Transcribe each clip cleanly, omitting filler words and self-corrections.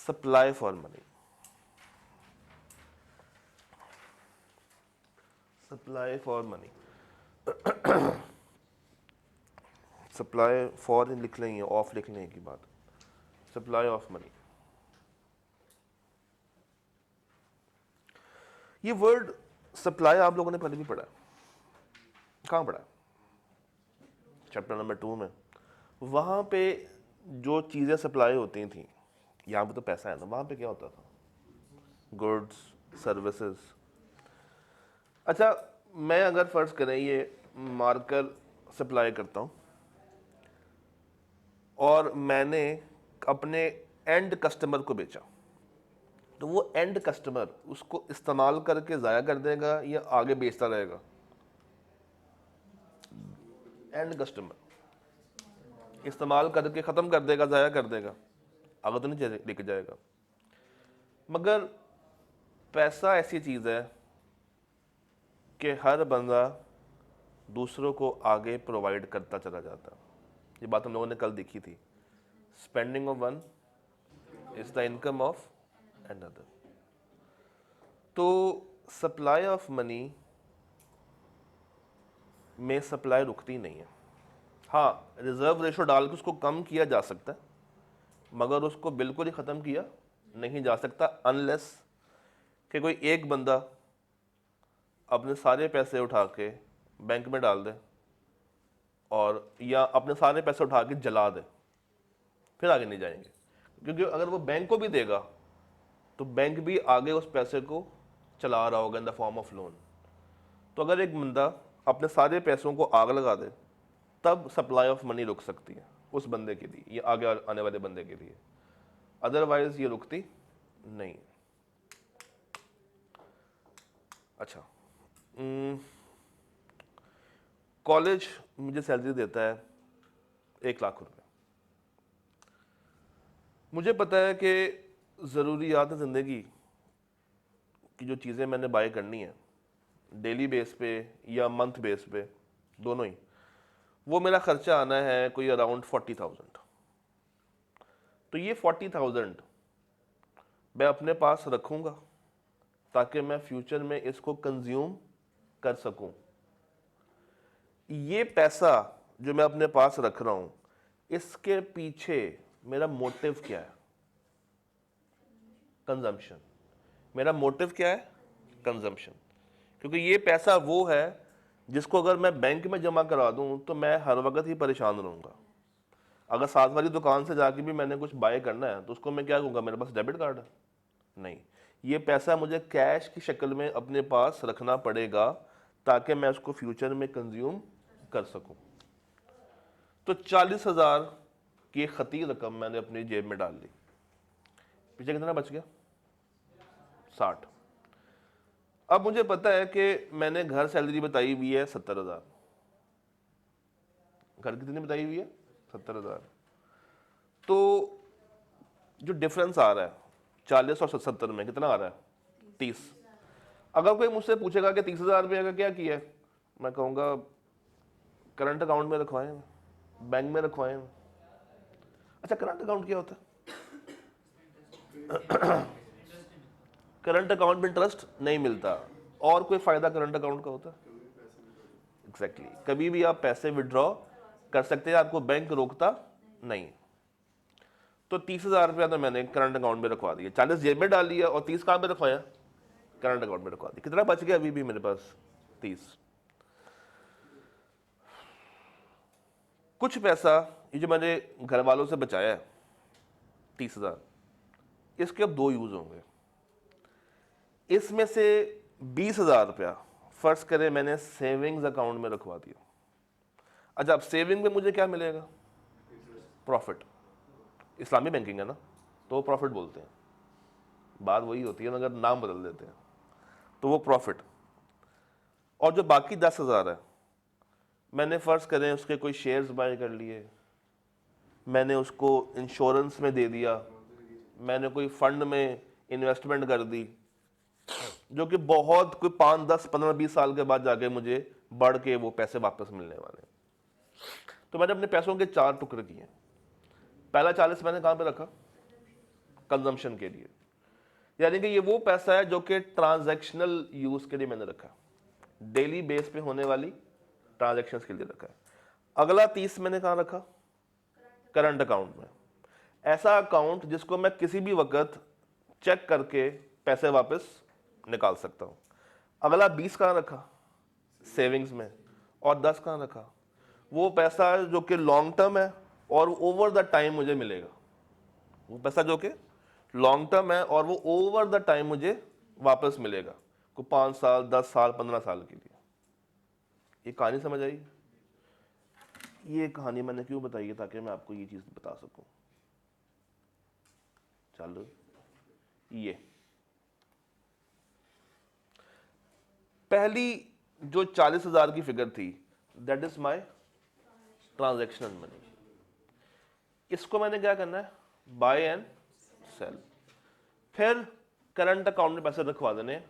Supply for money, supply for money, supply for लिख लेंगे, of लिख लेंगे की बात, सप्लाई ऑफ मनी। ये वर्ड सप्लाई आप लोगों ने पहले भी पढ़ा है, कहाँ पढ़ा है? चैप्टर नंबर 2 में। वहाँ पे जो चीज़ें सप्लाई होती थी, यहाँ पे तो पैसा है ना, वहाँ पे क्या होता था? Goods, services. अच्छा, मैं अगर फर्ज करें ये मार्कर सप्लाई करता हूँ और मैंने अपने एंड कस्टमर को बेचा, तो वो एंड कस्टमर उसको इस्तेमाल करके ज़ाया कर देगा या आगे बेचता रहेगा? एंड कस्टमर इस्तेमाल करके ख़त्म कर देगा, ज़ाया कर देगा, आगे तो नहीं लेके जाएगा। मगर पैसा ऐसी चीज़ है कि हर बंदा दूसरों को आगे प्रोवाइड करता चला जाता है। ये बात हम लोगों ने कल देखी थी। Spending of one is the income of another. तो सप्लाई ऑफ मनी में सप्लाई रुकती नहीं है। हाँ, रिजर्व रेशो डाल के उसको कम किया जा सकता है, मगर उसको बिल्कुल ही ख़त्म किया नहीं जा सकता, अनलेस कि कोई एक बंदा अपने सारे पैसे उठा के बैंक में डाल दे और या अपने सारे पैसे उठा के जला दे, फिर आगे नहीं जाएंगे। क्योंकि अगर वो बैंक को भी देगा तो बैंक भी आगे उस पैसे को चला रहा होगा in the form of loan. तो अगर एक बंदा अपने सारे पैसों को आग लगा दे, तब सप्लाई ऑफ मनी रुक सकती है उस बंदे के लिए, ये आगे आने वाले बंदे के लिए, अदरवाइज ये रुकती नहीं। अच्छा, कॉलेज मुझे सैलरी देता है 1 लाख रुपए। मुझे पता है कि ज़रूरियात ज़िंदगी की जो चीज़ें मैंने बाय करनी है डेली बेस पे या मंथ बेस पे, दोनों ही, वो मेरा खर्चा आना है कोई अराउंड 40,000। तो ये 40,000 मैं अपने पास रखूँगा ताकि मैं फ्यूचर में इसको कंज्यूम कर सकूँ। ये पैसा जो मैं अपने पास रख रहा हूँ, इसके पीछे मेरा मोटिव क्या है? कंजम्पशन। मेरा मोटिव क्या है? कंजम्पशन। क्योंकि ये पैसा वो है जिसको अगर मैं बैंक में जमा करा दूं तो मैं हर वक्त ही परेशान रहूँगा। अगर साथ वाली दुकान से जाके भी मैंने कुछ बाय करना है तो उसको मैं क्या कहूँगा, मेरे पास डेबिट कार्ड है? नहीं, ये पैसा मुझे कैश की शक्ल में अपने पास रखना पड़ेगा ताकि मैं उसको फ्यूचर में कंज्यूम कर सकूं। तो 40,000 की एक खती रकम मैंने अपनी जेब में डाल ली। पीछे कितना बच गया? 60। अब मुझे पता है कि मैंने घर सैलरी बताई हुई है 70,000। घर कितनी बताई हुई है? 70,000। तो जो डिफरेंस आ रहा है 40 और 70 में, कितना आ रहा है? 30। अगर कोई मुझसे पूछेगा कि 30,000 रुपये का क्या किया है, मैं कहूँगा करंट अकाउंट में रखवाएं, बैंक में रखवाएं। अच्छा, करंट अकाउंट क्या होता है? करंट अकाउंट में इंटरेस्ट नहीं मिलता, और कोई फायदा करंट अकाउंट का होता है? एग्जैक्टली, कभी भी आप पैसे विड्रॉ कर सकते हैं, आपको बैंक रोकता नहीं। तो 30,000 रुपया तो मैंने करंट अकाउंट में रखवा दिया, 40 जेब में डाल लिया और 30 कहाँ पे रखवाया? करंट अकाउंट में रखवा दिया। कितना बच गया अभी भी मेरे पास? 30। कुछ पैसा ये जो मैंने घर वालों से बचाया है 30,000, इसके अब 2 यूज होंगे। इसमें से 20,000 रुपया फर्ज करें मैंने सेविंग्स अकाउंट में रखवा दिया। अच्छा, अब सेविंग में मुझे क्या मिलेगा? प्रॉफिट। इस्लामी बैंकिंग है ना, तो वो प्रॉफिट बोलते हैं। बात वही होती है, अगर नाम बदल देते हैं तो वो प्रॉफिट। और जो बाकी 10,000 है, मैंने फ़र्ज़ करें उसके कोई शेयर्स बाय कर लिए, मैंने उसको इंश्योरेंस में दे दिया, मैंने कोई फंड में इन्वेस्टमेंट कर दी, जो कि बहुत कोई 5, 10, 15, 20 साल के बाद जाके मुझे बढ़ के वो पैसे वापस मिलने वाले हैं। तो मैंने अपने पैसों के 4 टुकड़े किए। पहला 40 मैंने कहाँ पे रखा? कंजम्पशन के लिए, यानी कि ये वो पैसा है जो कि ट्रांजैक्शनल यूज के लिए मैंने रखा, डेली बेस पे होने वाली ट्रांजैक्शंस के लिए रखा है। अगला 30 मैंने कहाँ रखा? करंट अकाउंट में। ऐसा अकाउंट जिसको मैं किसी भी वक्त चेक करके पैसे वापस निकाल सकता हूं। अगला 20 कहाँ रखा? सेविंग्स में। और 10 कहाँ रखा? वो पैसा जो कि लॉन्ग टर्म है और ओवर द टाइम मुझे मिलेगा, वो पैसा जो कि लॉन्ग टर्म है और वो ओवर द टाइम मुझे वापस मिलेगा, को 5 साल, 10 साल, 15 साल के लिए। ये कहानी समझ आई? ये कहानी मैंने क्यों बताई है? ताकि मैं आपको ये चीज बता सकूं। चलो, ये पहली जो 40,000 की फिगर थी, that is my transactional money. इसको मैंने क्या करना है? Buy and sell. फिर करंट अकाउंट में पैसे रखवा देने,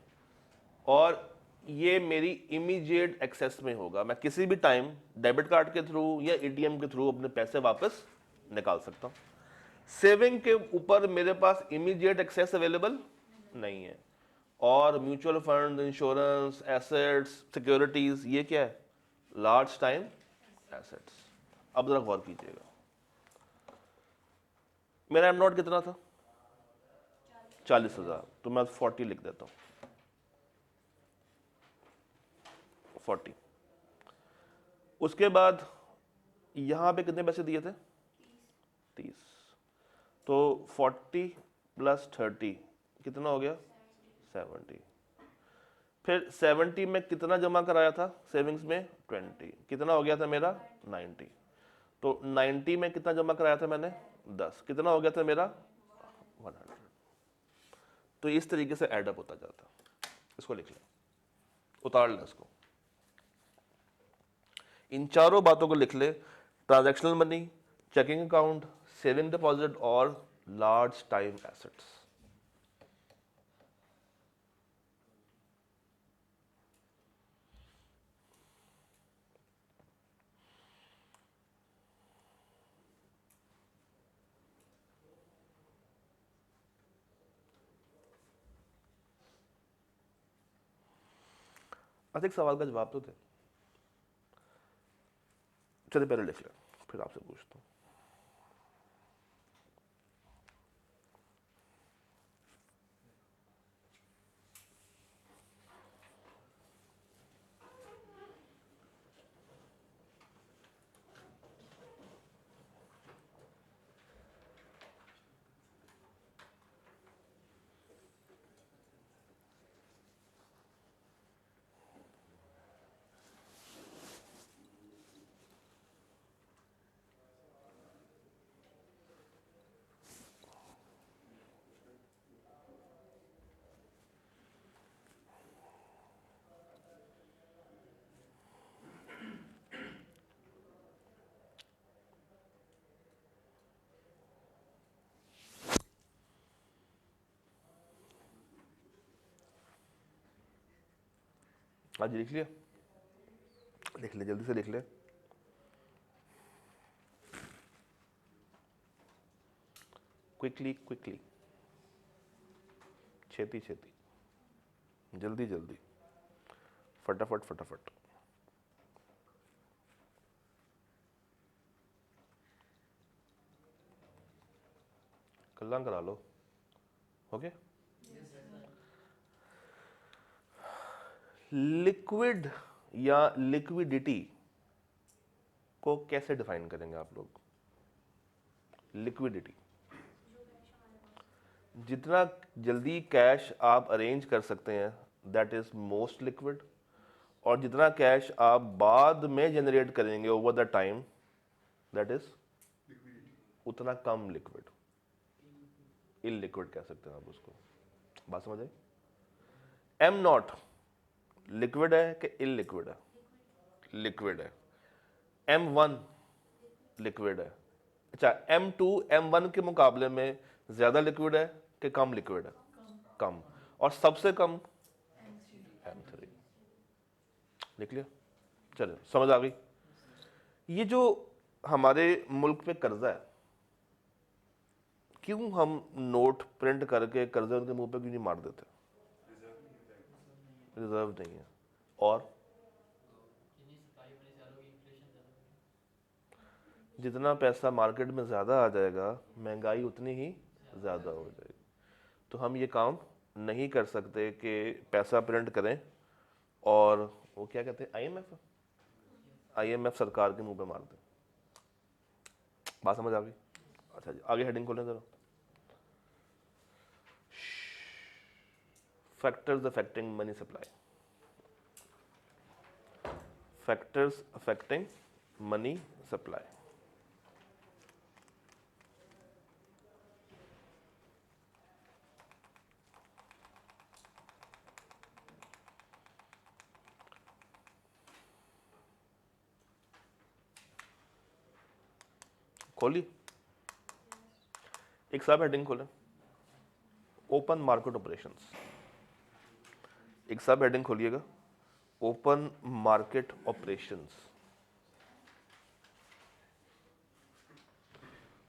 और ये मेरी इमीडिएट एक्सेस में होगा। मैं किसी भी टाइम डेबिट कार्ड के थ्रू या एटीएम के थ्रू अपने पैसे वापस निकाल सकता हूं। सेविंग के ऊपर मेरे पास इमीडिएट एक्सेस अवेलेबल नहीं है। और mutual fund, insurance, assets, securities, ये क्या है? Large time assets. अब जरा गौर कीजिएगा, मेरा एम नॉट कितना था? 40,000। तो मैं 40 लिख देता हूं, 40। उसके बाद यहां पे कितने पैसे दिए थे? 30। तो 40 प्लस 30 कितना हो गया? 70। फिर 70 में कितना जमा कराया था सेविंग्स में? 20। कितना हो गया था मेरा? 90। तो 90 में कितना जमा कराया था मैंने? 10। कितना हो गया था मेरा? 100। तो इस तरीके से एडअप होता जाता। इसको लिख लें, उतार लें इसको, इन चारों बातों को लिख ले। Transactional money, checking account, saving deposit और लार्ज टाइम एसेट्स। अच्छा, एक सवाल का जवाब तो दे। चलिए पहले लिख ले, फिर आपसे पूछता हूँ। हाँ जी, लिख लिया? लिख ले, जल्दी से लिख ले। क्विकली क्विकली, छेती छेती, जल्दी जल्दी, फटाफट फटाफट। कल्ला करा लो। ओके। लिक्विड या लिक्विडिटी को कैसे डिफाइन करेंगे आप लोग? लिक्विडिटी, जितना जल्दी कैश आप अरेंज कर सकते हैं, दैट इज मोस्ट लिक्विड। और जितना कैश आप बाद में जनरेट करेंगे over the time, that is उतना कम लिक्विड, इलिक्विड कह सकते हैं आप उसको। बात समझ आई? एम नॉट लिक्विड है कि इलिक्विड है? लिक्विड है। M1 लिक्विड है। अच्छा, M2 M1 के मुकाबले में ज्यादा लिक्विड है कि कम लिक्विड है? कम। और सबसे कम? M3। लिख लिया? चलो, समझ आ गई? ये जो हमारे मुल्क पे कर्जा है, क्यों हम नोट प्रिंट करके कर्जे उनके मुंह पे क्यों नहीं मार देते? रिजर्व नहीं है। और जितना पैसा मार्केट में ज़्यादा आ जाएगा महंगाई उतनी ही ज़्यादा हो जाएगी। तो हम ये काम नहीं कर सकते कि पैसा प्रिंट करें और वो क्या कहते हैं, आईएमएफ सरकार के मुंह पे मार दें। बात समझ आ गई? अच्छा जी, आगे हेडिंग खोलें जरा। Factors affecting money supply. Factors affecting money supply. खोली? एक सब हेडिंग खोलें, ओपन मार्केट ऑपरेशंस। एक सब हेडिंग खोलिएगा, open market operations.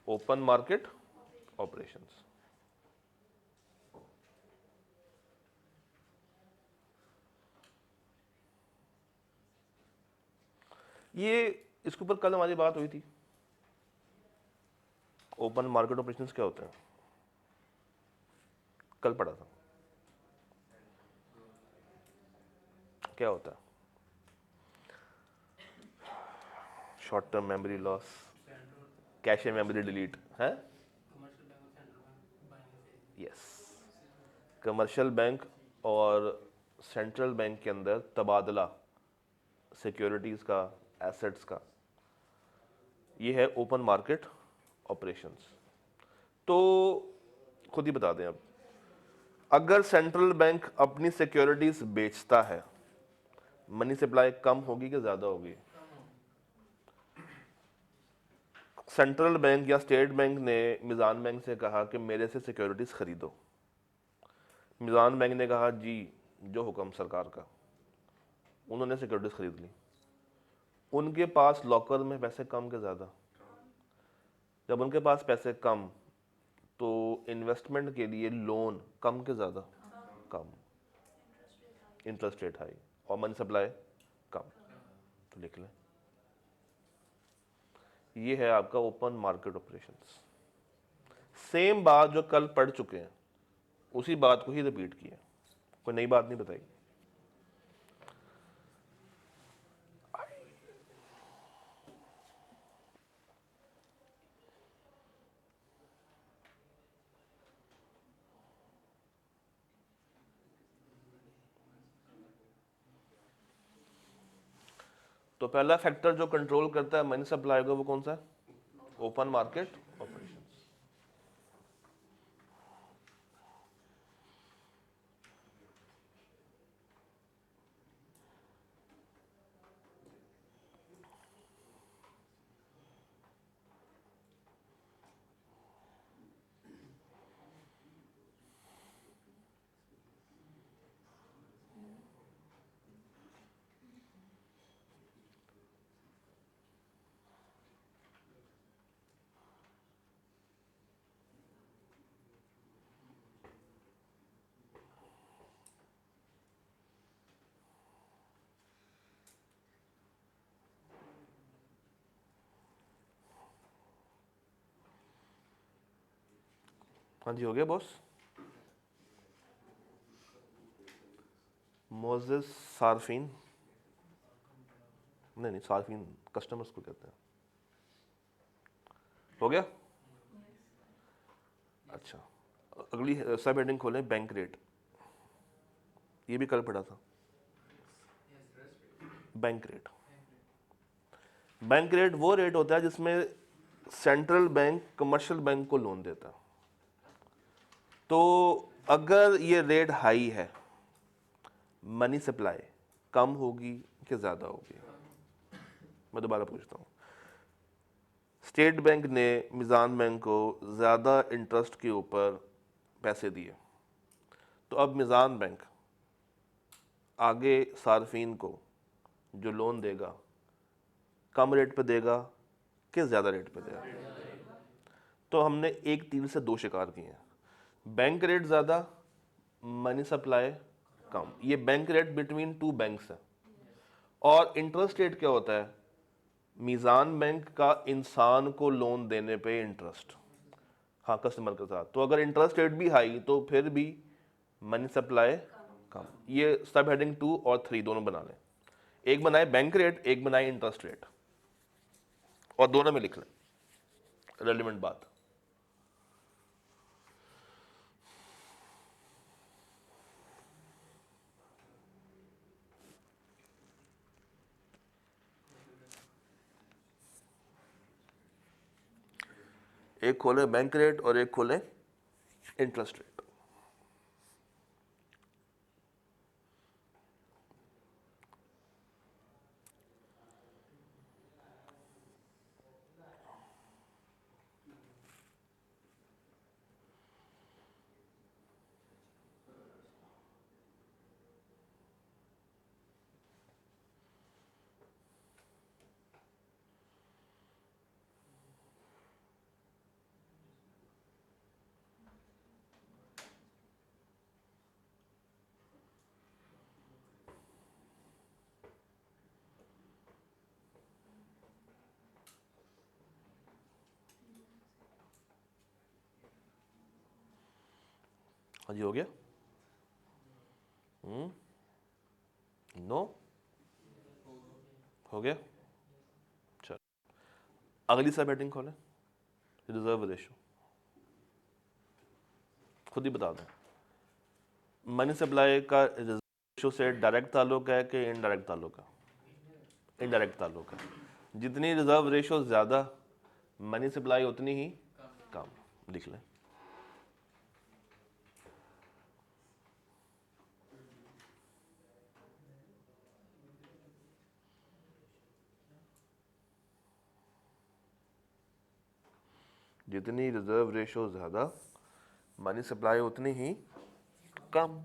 Open market operations. ये इसके ऊपर कल हमारी बात हुई थी। ओपन मार्केट ऑपरेशंस क्या होते हैं? कल पढ़ा था। क्या होता है? Short term memory loss, cache memory delete है। यस, कमर्शियल बैंक और सेंट्रल बैंक के अंदर तबादला सिक्योरिटीज का, एसेट्स का, ये है ओपन मार्केट ऑपरेशंस। तो खुद ही बता दें, अब अगर सेंट्रल बैंक अपनी सिक्योरिटीज बेचता है, मनी सप्लाई कम होगी कि ज्यादा होगी? सेंट्रल बैंक या स्टेट बैंक ने मिजान बैंक से कहा कि मेरे से सिक्योरिटीज खरीदो। मिजान बैंक ने कहा जी जो हुक्म सरकार का। उन्होंने सिक्योरिटीज खरीद ली। उनके पास लॉकर में पैसे कम के ज्यादा? जब उनके पास पैसे कम, तो इन्वेस्टमेंट के लिए लोन कम के ज्यादा? कम। इंटरेस्ट रेट हाई और मनी सप्लाई कम। तो लिख लें, ये है आपका ओपन मार्केट ऑपरेशंस। सेम बात जो कल पढ़ चुके हैं उसी बात को ही रिपीट किया, कोई नई बात नहीं बताई। तो पहला फैक्टर जो कंट्रोल करता है मनी सप्लाई को, वो कौन सा है? Open market operations. हाँ जी, हो गया बॉस। मोजेस सार्फिन, नहीं सार्फिन कस्टमर्स को कहते हैं। हो गया? अच्छा, अगली सब हेडिंग खोलें, बैंक रेट। ये भी कल पढ़ा था। Bank rate. बैंक रेट वो रेट होता है जिसमें सेंट्रल बैंक कमर्शियल बैंक को लोन देता है। तो अगर ये रेट हाई है, मनी सप्लाई कम होगी कि ज़्यादा होगी? मैं दोबारा पूछता हूँ। स्टेट बैंक ने मिज़ान बैंक को ज़्यादा इंटरेस्ट के ऊपर पैसे दिए, तो अब मिज़ान बैंक आगे सार्फिन को जो लोन देगा कम रेट पे देगा कि ज़्यादा रेट पे देगा? तो हमने एक तीर से दो शिकार किए हैं, बैंक रेट ज़्यादा, मनी सप्लाई कम। ये bank rate between two banks है। और इंटरेस्ट रेट क्या होता है? मीज़ान बैंक का इंसान को लोन देने पे इंटरेस्ट, हाँ कस्टमर के साथ। तो अगर इंटरेस्ट रेट भी हाई तो फिर भी मनी सप्लाई कम। ये सब हेडिंग 2 और 3 दोनों बना लें, एक बनाए बैंक रेट, एक बनाए इंटरेस्ट रेट, और दोनों में लिख लें रेलिवेंट बात। एक खोले बैंक रेट और एक खोले इंटरेस्ट रेट। हाँ जी, हो गया? नो, हो गया? चल, अगली सब हेडिंग खोलें, रिजर्व रेशो। खुद ही बता दें, मनी सप्लाई का रिजर्व रेशो से डायरेक्ट ताल्लुक है कि इनडायरेक्ट ताल्लुक है? इनडायरेक्ट ताल्लुक है। जितनी रिजर्व रेशो ज़्यादा, मनी सप्लाई उतनी ही कम। लिख लें। जितनी रिजर्व रेशो ज़्यादा, मनी सप्लाई उतनी ही कम।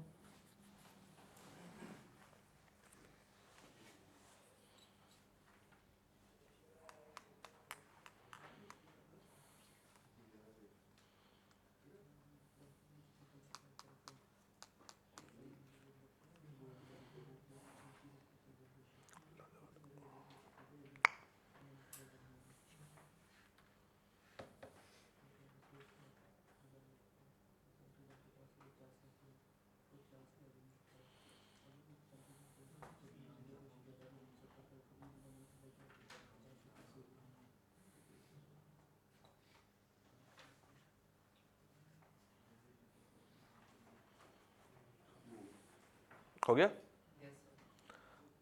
हो गया?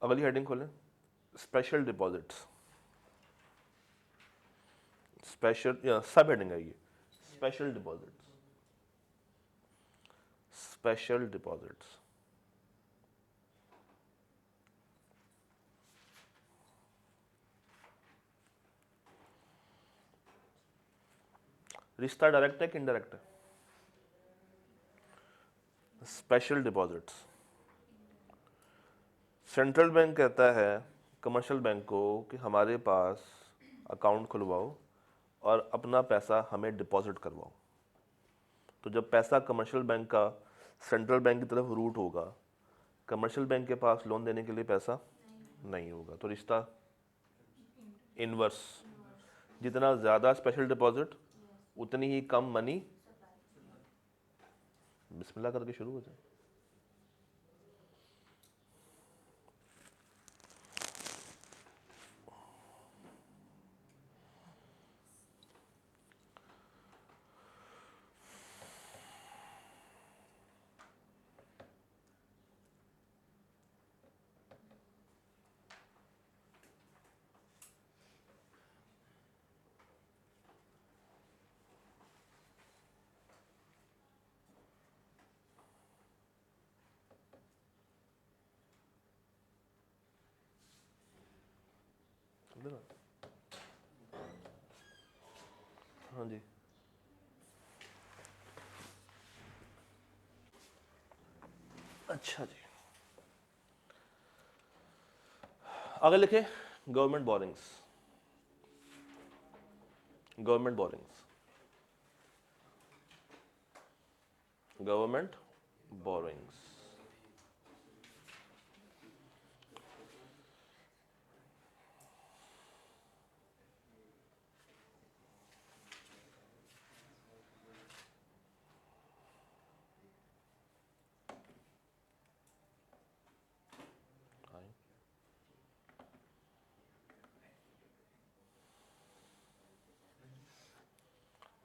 अगली हेडिंग खोलें, स्पेशल डिपॉजिट्स। स्पेशल या सब हेडिंग है ये, स्पेशल डिपॉजिट्स। स्पेशल डिपॉजिट्स, रिश्ता डायरेक्ट है कि इनडायरेक्ट है? स्पेशल डिपॉजिट्स, सेंट्रल बैंक कहता है कमर्शियल बैंक को कि हमारे पास अकाउंट खुलवाओ और अपना पैसा हमें डिपॉजिट करवाओ। तो जब पैसा कमर्शियल बैंक का सेंट्रल बैंक की तरफ रूट होगा, कमर्शियल बैंक के पास लोन देने के लिए पैसा नहीं होगा। तो रिश्ता इनवर्स, जितना ज़्यादा स्पेशल डिपॉजिट उतनी ही कम मनी। बिस्मिल्लाह करके शुरू हो जाए। हाँ जी, अच्छा जी। आगे लिखे, government borings. Government borings government borrowings.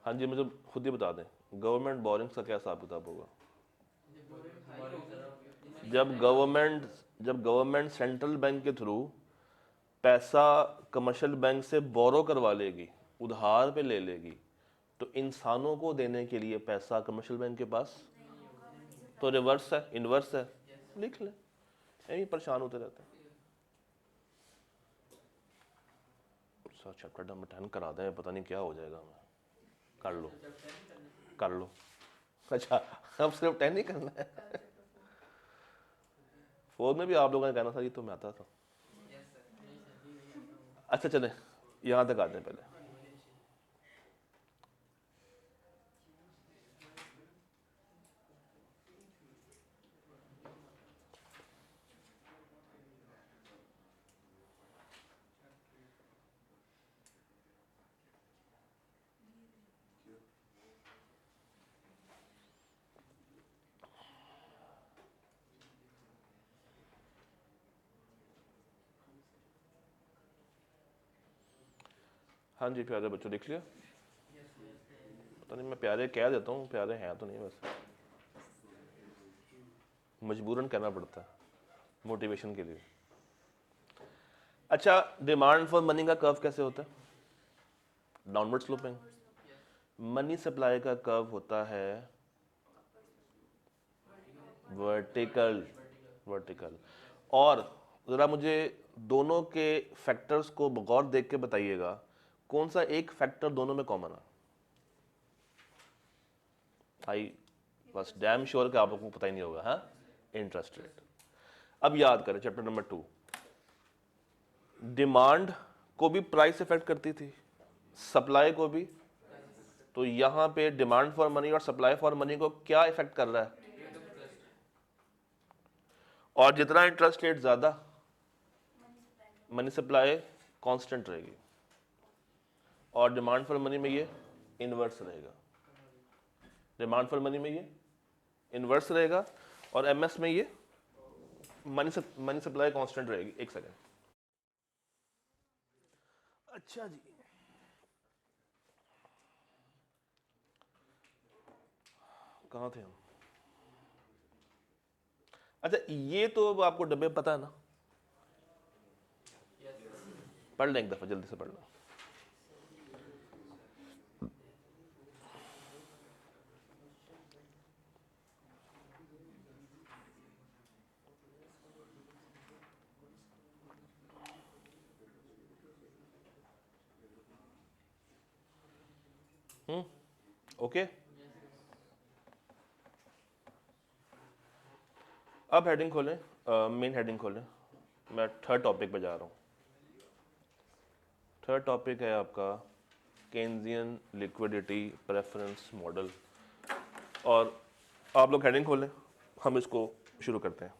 हाँ जी, मुझे खुद ही बता दें, गवर्नमेंट बोरिंग्स का क्या हिसाब किताब होगा? जब गवर्नमेंट सेंट्रल बैंक के थ्रू पैसा कमर्शियल बैंक से बोरो करवा लेगी, उधार पे ले लेगी, तो इंसानों को देने के लिए पैसा कमर्शियल बैंक के पास तो रिवर्स है, इनवर्स है। लिख ले, यही परेशान होते रहते हैं। सर चैप्टर नंबर 10 करा दें, पता नहीं क्या हो जाएगा हमें। कर लो कर लो। अच्छा, अब सिर्फ 10 ही करना है। 4 में भी आप लोगों ने कहना था ये तो मैं आता था। अच्छा चले, यहाँ तक आते हैं पहले। हाँ जी प्यारे बच्चों, लिख लिया? पता नहीं, मैं प्यारे कह देता हूँ, प्यारे हैं तो नहीं, वैसे मजबूरन कहना पड़ता है मोटिवेशन के लिए। अच्छा, डिमांड फॉर मनी का कर्व कैसे होता है? Downward sloping. मनी सप्लाई का कर्व होता है वर्टिकल। वर्टिकल। और ज़रा मुझे दोनों के फैक्टर्स को बगौर देख के बताइएगा, कौन सा एक फैक्टर दोनों में कॉमन है? आई बस डैम श्योर कि आप लोगों को पता ही नहीं होगा। हाँ, इंटरेस्ट रेट। अब याद करें चैप्टर नंबर 2, डिमांड को भी प्राइस इफेक्ट करती थी, सप्लाई को भी। तो यहां पे डिमांड फॉर मनी और सप्लाई फॉर मनी को क्या इफेक्ट कर रहा है? और जितना इंटरेस्ट रेट ज्यादा, मनी सप्लाई कांस्टेंट रहेगी। और डिमांड फॉर मनी में ये इनवर्स रहेगा। डिमांड फॉर मनी में ये इनवर्स रहेगा और एमएस में ये मनी सप्लाई कांस्टेंट रहेगी। एक सेकंड। अच्छा जी, कहाँ थे हम? अच्छा, ये तो आपको डब्बे पता है ना? पढ़ लें एक दफा, जल्दी से पढ़ लो। ओके, अब हेडिंग खोलें, मेन हेडिंग खोलें। मैं थर्ड टॉपिक पे जा रहा हूँ। थर्ड टॉपिक है आपका केन्जियन लिक्विडिटी प्रेफरेंस मॉडल। और आप लोग हेडिंग खोलें, हम इसको शुरू करते हैं।